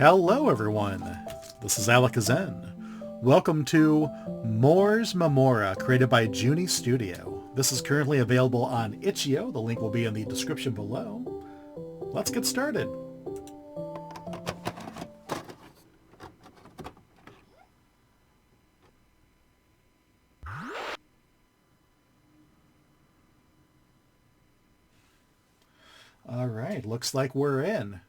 Hello everyone, this is Alakazam. Welcome to Moore's Memora, created by Junie Studio. This is currently available on itch.io, the link will be in the description below. Let's get started. Alright, looks like we're in.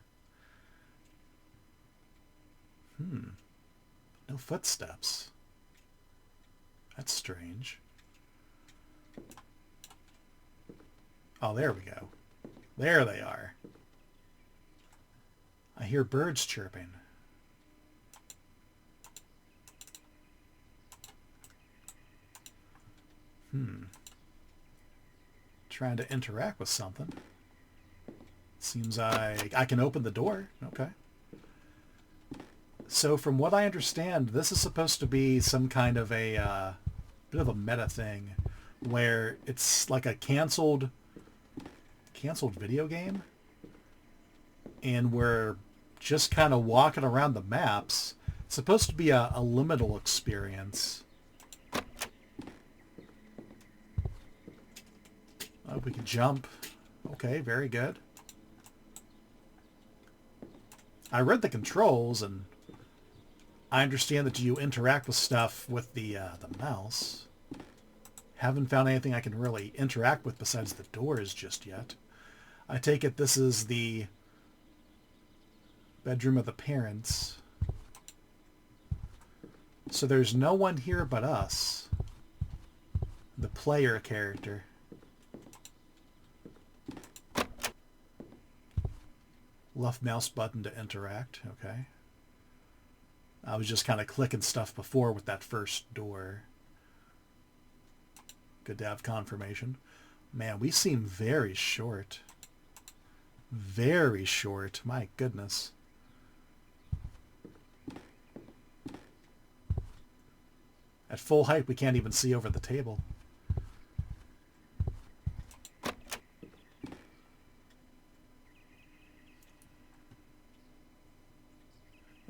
No footsteps. That's strange. Oh, there we go. There they are. I hear birds chirping. Trying to interact with something. Seems I can open the door. Okay. So from what I understand, this is supposed to be some kind of a bit of a meta thing where it's like a canceled video game, and we're just kind of walking around the maps. It's supposed to be a liminal experience. Oh, we can jump. Okay, very good. I read the controls, and I understand that you interact with stuff with the mouse. Haven't found anything I can really interact with besides the doors just yet. I take it this is the bedroom of the parents. So there's no one here but us, the player character. Left mouse button to interact. Okay. I was just kind of clicking stuff before with that first door. Good to have confirmation. Man, we seem very short. Very short. My goodness. At full height, we can't even see over the table.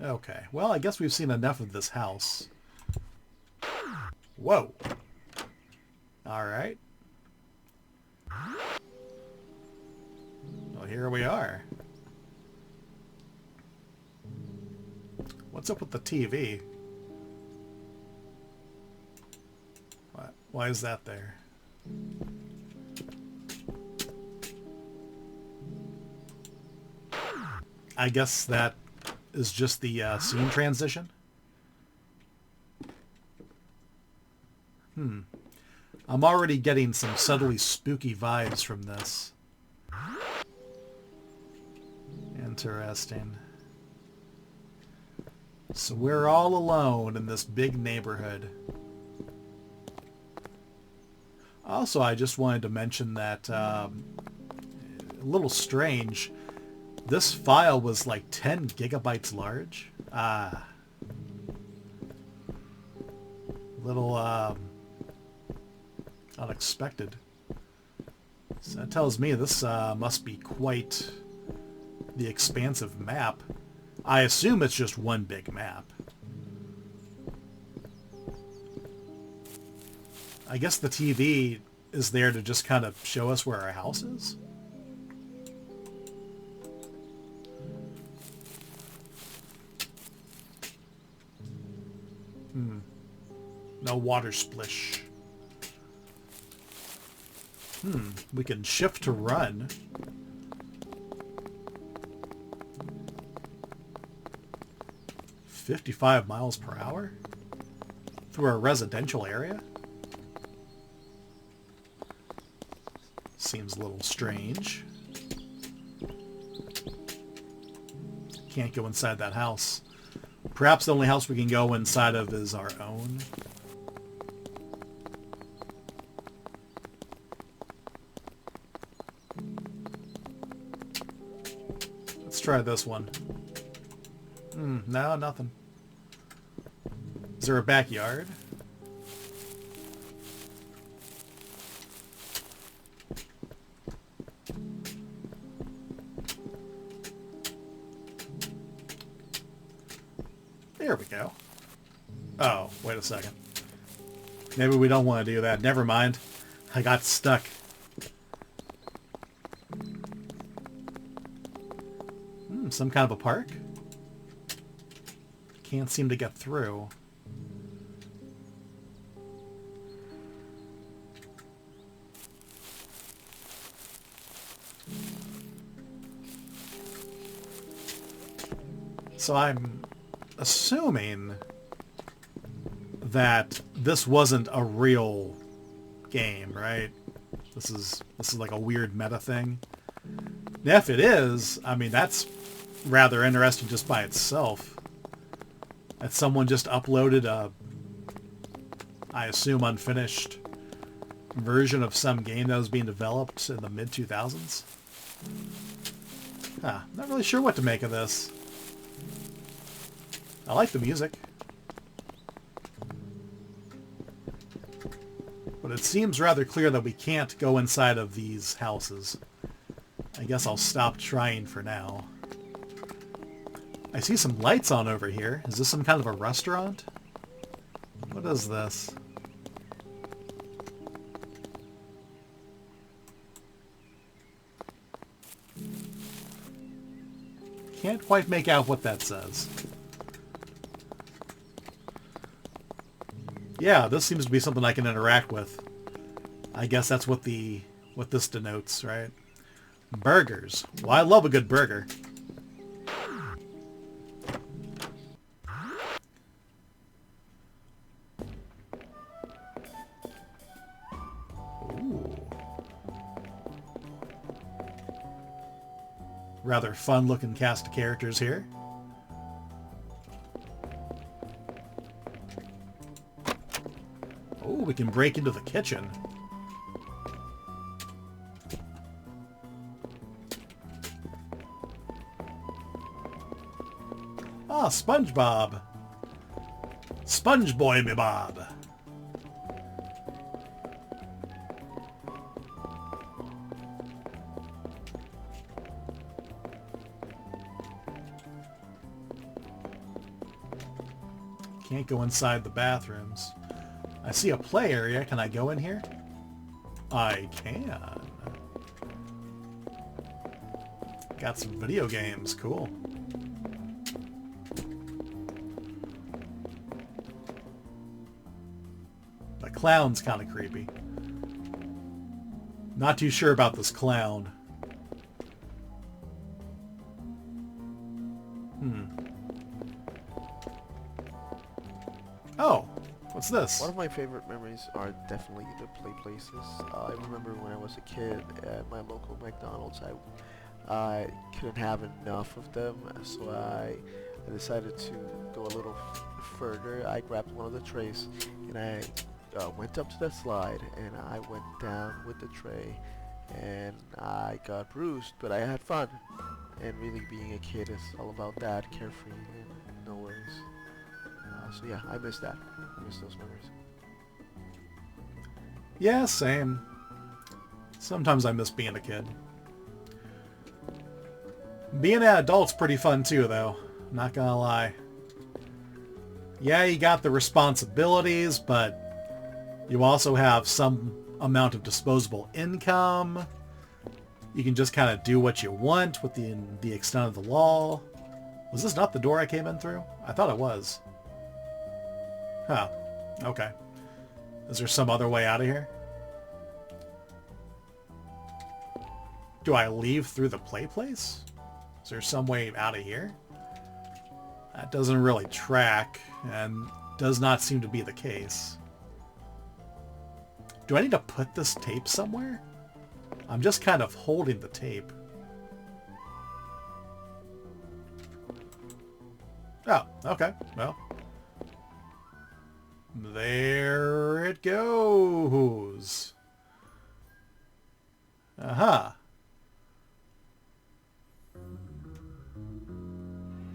Okay, well, I guess we've seen enough of this house. Whoa. Alright. Well, here we are. What's up with the TV? What? Why is that there? I guess that is just the scene transition. I'm already getting some subtly spooky vibes from this. Interesting. So we're all alone in this big neighborhood. Also, I just wanted to mention that a little strange. This file was like 10 gigabytes large. Little unexpected. So that tells me this must be quite the expansive map. I assume it's just one big map. I guess the TV is there to just kind of show us where our house is. No water splish. We can shift to run. $55 miles per hour? Through a residential area? Seems a little strange. Can't go inside that house. Perhaps the only house we can go inside of is our own. Let's try this one. No, nothing. Is there a backyard? There we go. Oh, wait a second. Maybe we don't want to do that. Never mind. I got stuck. Some kind of a park? Can't seem to get through. So I'm assuming that this wasn't a real game, right? This is like a weird meta thing. If it is, I mean, that's rather interesting just by itself. That someone just uploaded a, I assume, unfinished version of some game that was being developed in the mid-2000s. Huh, not really sure what to make of this. I like the music. But it seems rather clear that we can't go inside of these houses. I guess I'll stop trying for now. I see some lights on over here. Is this some kind of a restaurant? What is this? Can't quite make out what that says. Yeah, this seems to be something I can interact with. I guess that's what this denotes, right? Burgers. Well, I love a good burger. Ooh. Rather fun-looking cast of characters here. Oh, we can break into the kitchen. Ah, SpongeBob. Sponge Boy me Bob. Can't go inside the bathrooms. I see a play area. Can I go in here? I can. Got some video games. Cool. The clown's kind of creepy. Not too sure about this clown. Oh, what's this? One of my favorite memories are definitely the play places. I remember when I was a kid at my local McDonald's, I couldn't have enough of them, so I decided to go a little further. I grabbed one of the trays and I went up to the slide and I went down with the tray and I got bruised, but I had fun. And really being a kid is all about that, carefree and no worries. So yeah, I miss that. I miss those memories. Yeah, same. Sometimes I miss being a kid. Being an adult's pretty fun too, though. Not gonna lie. Yeah, you got the responsibilities, but you also have some amount of disposable income. You can just kind of do what you want within the extent of the law. Was this not the door I came in through? I thought it was. Huh. Okay. Is there some other way out of here? Do I leave through the play place? Is there some way out of here? That doesn't really track, and does not seem to be the case. Do I need to put this tape somewhere? I'm just kind of holding the tape. Oh, okay. Well. There it goes. Aha.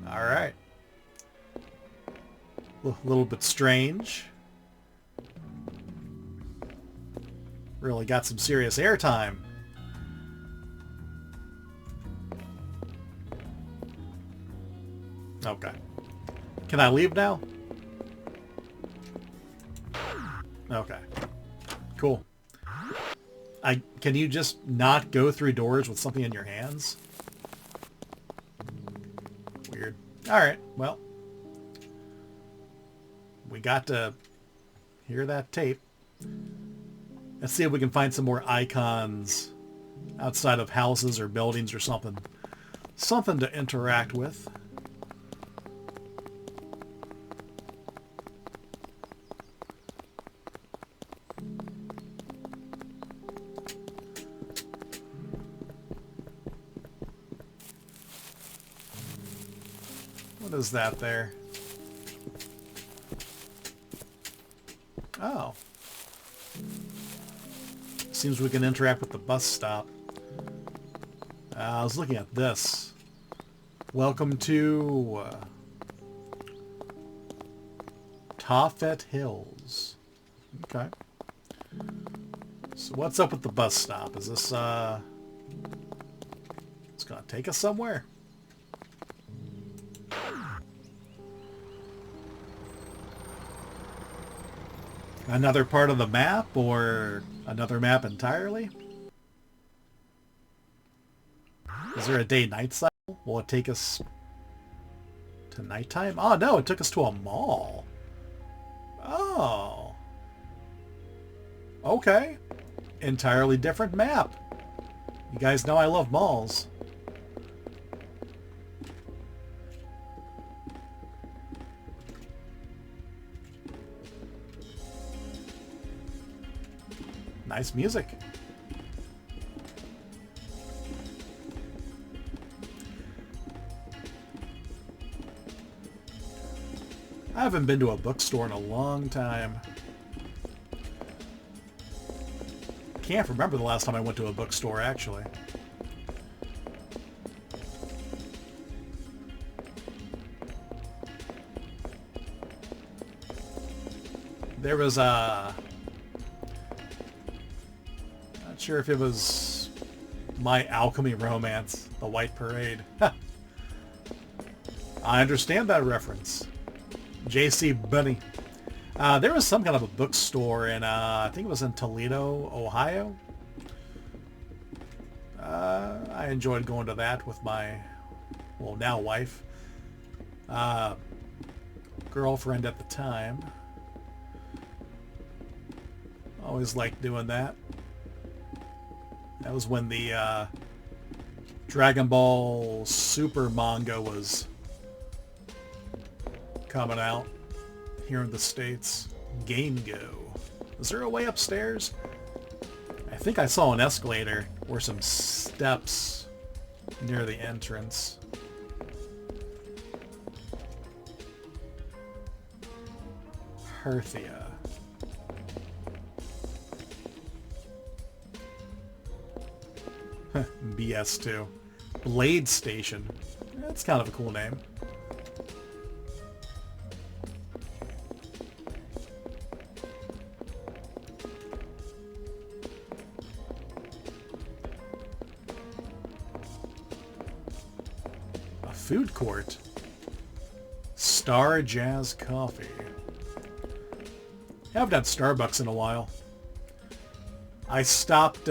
All right. A little bit strange. Really got some serious airtime. Okay. Can I leave now? Okay. Cool. Can you just not go through doors with something in your hands? Weird. Alright, well. We got to hear that tape. Let's see if we can find some more icons outside of houses or buildings or something. Something to interact with. What is that there? Oh. Seems we can interact with the bus stop. I was looking at this. Welcome to Toffet Hills. Okay. So what's up with the bus stop? Is this it's gonna take us somewhere? Another part of the map, or another map entirely? Is there a day-night cycle? Will it take us to nighttime? Oh, no, it took us to a mall. Oh. Okay. Entirely different map. You guys know I love malls. Nice music. I haven't been to a bookstore in a long time. Can't remember the last time I went to a bookstore, actually. There was a... Not sure if it was My Alchemy Romance, The White Parade. I understand that reference. J.C. Bunny. There was some kind of a bookstore in, I think it was in Toledo, Ohio. I enjoyed going to that with my, well, now wife. Girlfriend at the time. Always liked doing that. That was when the Dragon Ball Super manga was coming out here in the States. Game Go. Is there a way upstairs? I think I saw an escalator or some steps near the entrance. Herthia. BS2. Blade Station. That's kind of a cool name. A food court. Star Jazz Coffee. I haven't had Starbucks in a while. I stopped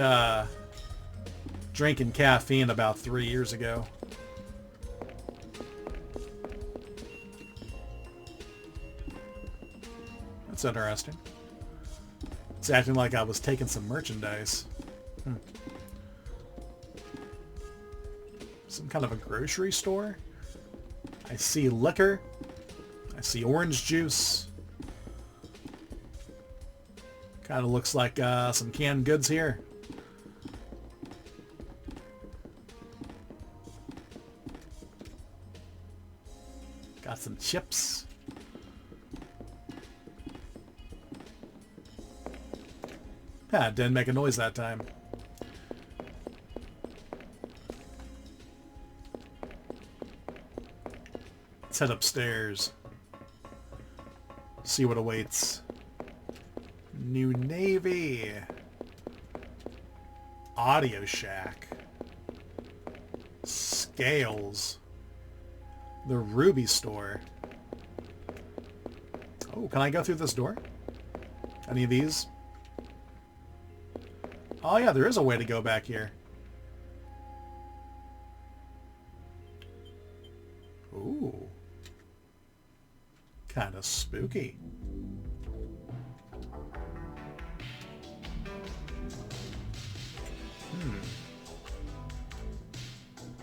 drinking caffeine about 3 years ago. That's interesting. It's acting like I was taking some merchandise. Some kind of a grocery store? I see liquor. I see orange juice. Kind of looks like some canned goods here. Got some chips. Ah, didn't make a noise that time. Let's head upstairs. See what awaits. New Navy. Audio Shack. Scales. The Ruby Store. Oh, can I go through this door? Any of these? Oh yeah, there is a way to go back here. Ooh. Kind of spooky.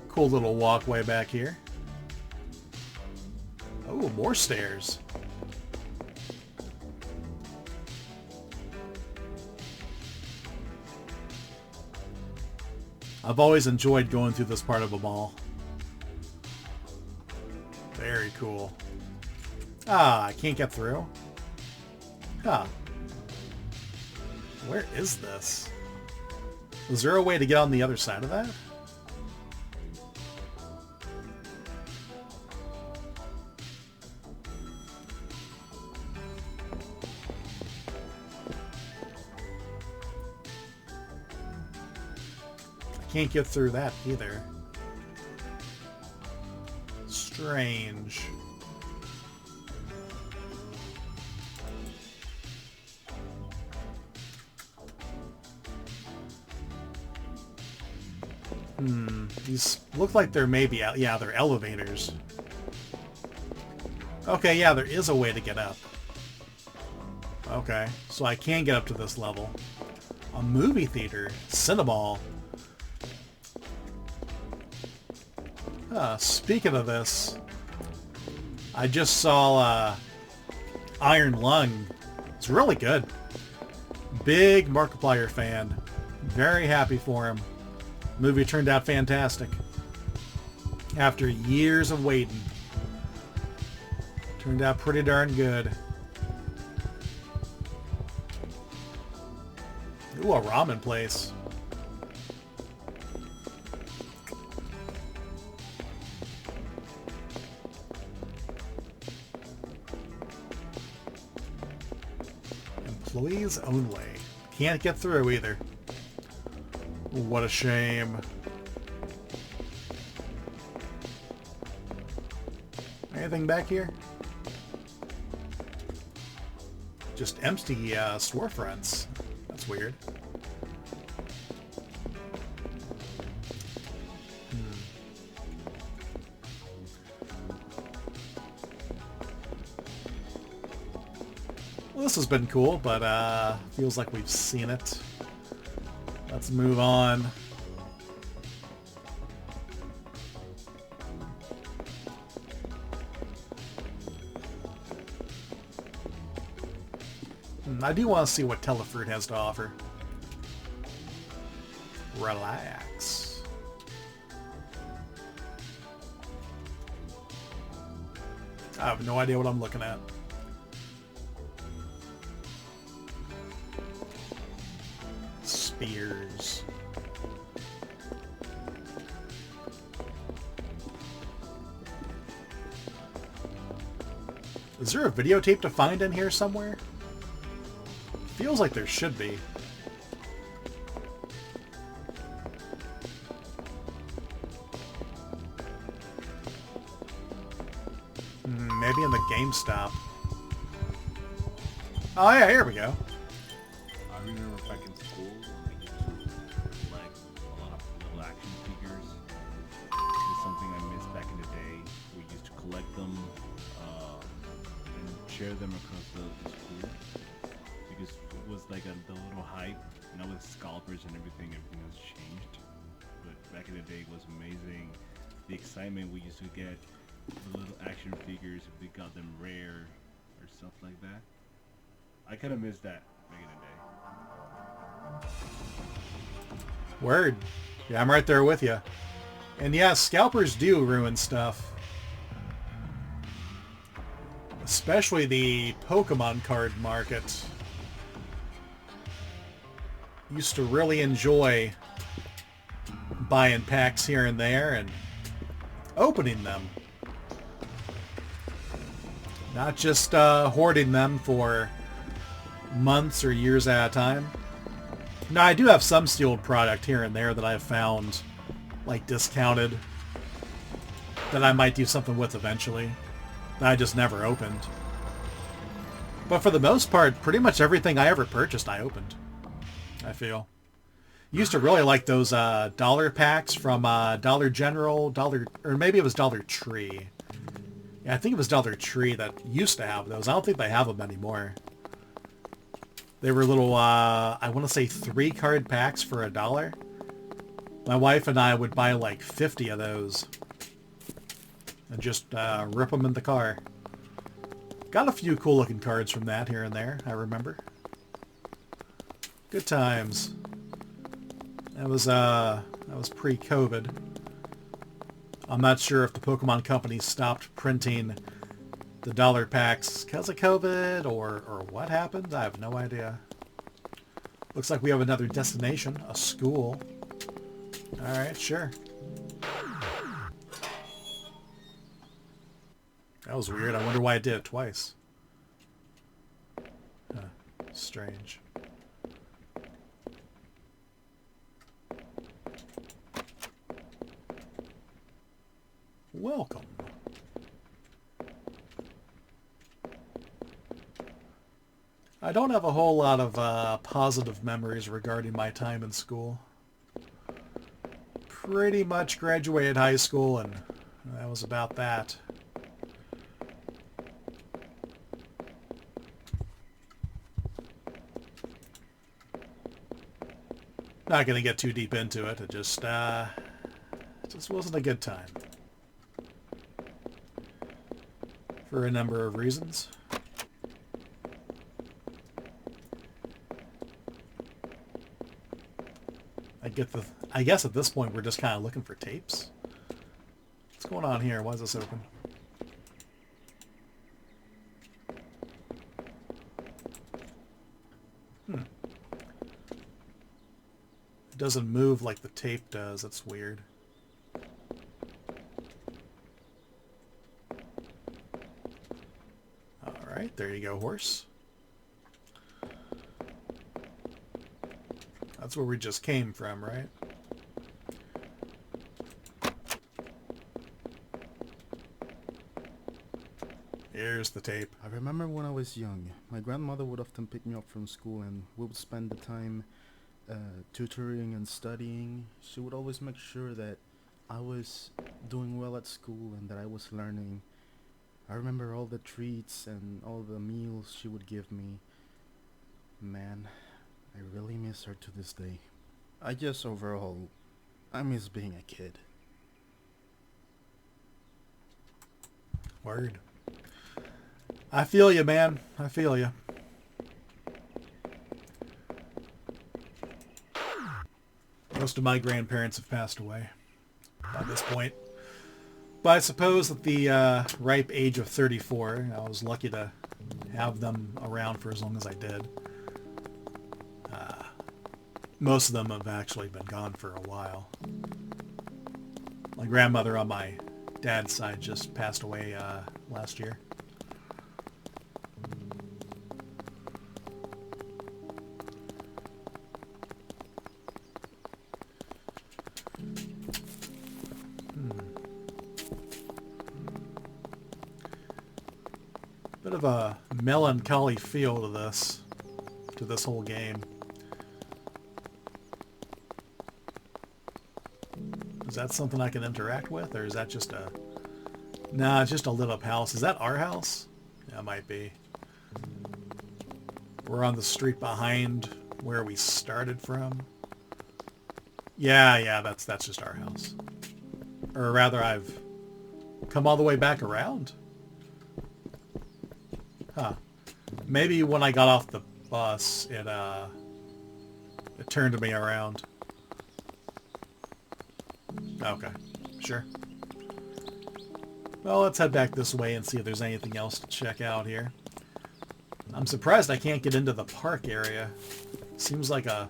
Cool little walkway back here. Oh, more stairs. I've always enjoyed going through this part of a mall. Very cool. Ah, I can't get through. Huh. Where is this? Is there a way to get on the other side of that? Can't get through that either. Strange. These look like they're maybe... Yeah, they're elevators. Okay, yeah, there is a way to get up. Okay, so I can get up to this level. A movie theater. Cinnaball. Speaking of this, I just saw Iron Lung. It's really good. Big Markiplier fan. Very happy for him. Movie turned out fantastic. After years of waiting. Turned out pretty darn good. Ooh, a ramen place. Employees only. Can't get through either. What a shame. Anything back here? Just empty storefronts. That's weird. Well, this has been cool, but feels like we've seen it. Let's move on. I do want to see what Telefruit has to offer. Relax. I have no idea what I'm looking at. Spears. Is there a videotape to find in here somewhere? Feels like there should be. Maybe in the GameStop. Oh yeah, here we go. I remember back in school when we used to collect a lot of little action figures. It's something I missed back in the day. We used to collect them and share them across the school. Because it was like the little hype. Now with scalpers and everything has changed. But back in the day it was amazing. The excitement we used to get, the little action figures, if we got them rare or stuff like that. I kind of miss that back in the day. Word. Yeah, I'm right there with you. And yeah, scalpers do ruin stuff. Especially the Pokemon card market. Used to really enjoy buying packs here and there and opening them. Not just hoarding them for months or years at a time. Now, I do have some sealed product here and there that I've found, like, discounted, that I might do something with eventually, that I just never opened. But for the most part, pretty much everything I ever purchased, I opened. I feel. Used to really like those dollar packs from Dollar General, or maybe it was Dollar Tree. Yeah, I think it was Dollar Tree that used to have those. I don't think they have them anymore. They were little, I want to say 3-card packs for $1. My wife and I would buy like 50 of those. And just rip them in the car. Got a few cool looking cards from that here and there, I remember. Good times. That was pre-COVID. I'm not sure if the Pokemon Company stopped printing the dollar packs because of COVID or what happened. I have no idea. Looks like we have another destination, a school. Alright, sure. That was weird. I wonder why it did it twice. Huh. Strange. Welcome. I don't have a whole lot of positive memories regarding my time in school. Pretty much graduated high school and that was about that. Not going to get too deep into it. It just wasn't a good time. For a number of reasons. I guess at this point we're just kind of looking for tapes. What's going on here? Why is this open? It doesn't move like the tape does. That's weird. Alright, there you go, horse. That's where we just came from, right? Here's the tape. I remember when I was young, my grandmother would often pick me up from school and we would spend the time tutoring and studying. She would always make sure that I was doing well at school and that I was learning. I remember all the treats and all the meals she would give me. Man, I really miss her to this day. I guess overall, I miss being a kid. Word. I feel you, man. I feel you. Most of my grandparents have passed away by this point. But I suppose at the ripe age of 34, I was lucky to have them around for as long as I did. Most of them have actually been gone for a while. My grandmother on my dad's side just passed away last year. Bit of a melancholy feel to this whole game. Is that something I can interact with, or is that just a... Nah, it's just a lit up house. Is that our house? Yeah, it might be. We're on the street behind where we started from. Yeah, that's just our house. Or rather, I've come all the way back around. Huh. Maybe when I got off the bus, it turned me around. Okay, sure. Well, let's head back this way and see if there's anything else to check out here. I'm surprised I can't get into the park area. Seems like a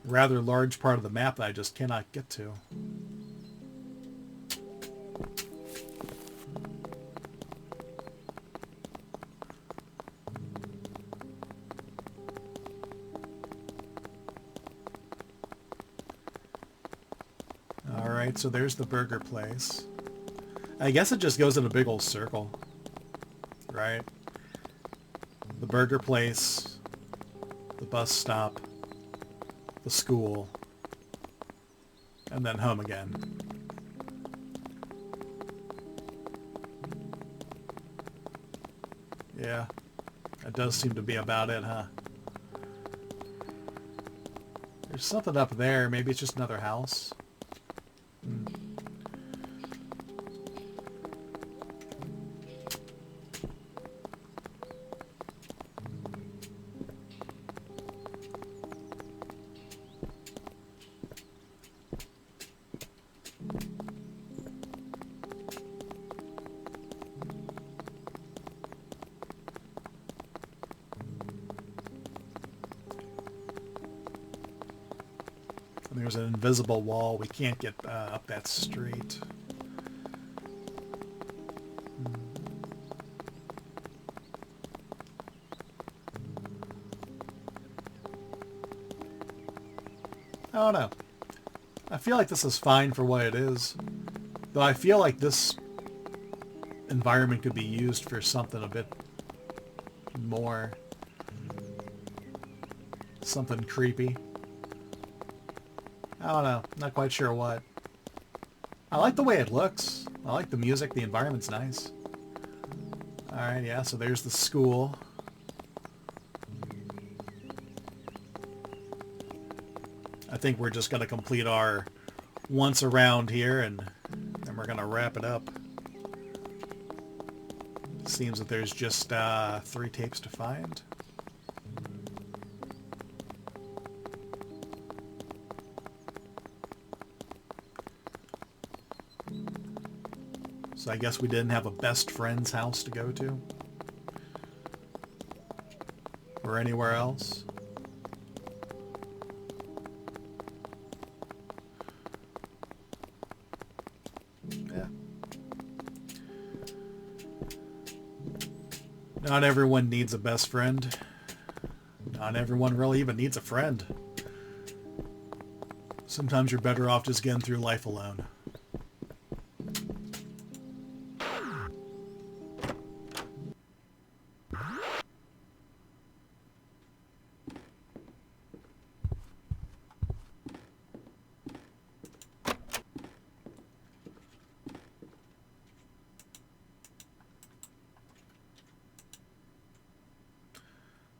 rather large part of the map that I just cannot get to. Alright, so there's the burger place. I guess it just goes in a big old circle. Right? the burger place, the bus stop, the school, and then home again. Yeah, that does seem to be about it, huh? There's something up there. Maybe it's just another house. There's an invisible wall. We can't get up that street. I don't know. I feel like this is fine for what it is. Though I feel like this environment could be used for something a bit more. Something creepy. I don't know. Not quite sure what. I like the way it looks. I like the music. The environment's nice. Alright, yeah, so there's the school. I think we're just going to complete our once around here and then we're going to wrap it up. Seems that there's just 3 tapes to find. So I guess we didn't have a best friend's house to go to. Or anywhere else. Yeah. Not everyone needs a best friend. Not everyone really even needs a friend. Sometimes you're better off just getting through life alone.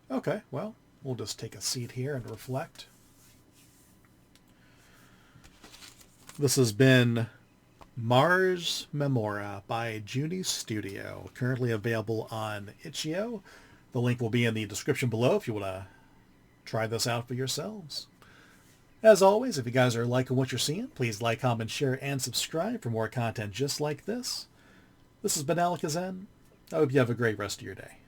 Okay, well, we'll just take a seat here and reflect. This has been Mars Memora by Junie Studio, currently available on itch.io. The link will be in the description below if you want to try this out for yourselves. As always, if you guys are liking what you're seeing, please like, comment, share, and subscribe for more content just like this. This has been Alakazam. I hope you have a great rest of your day.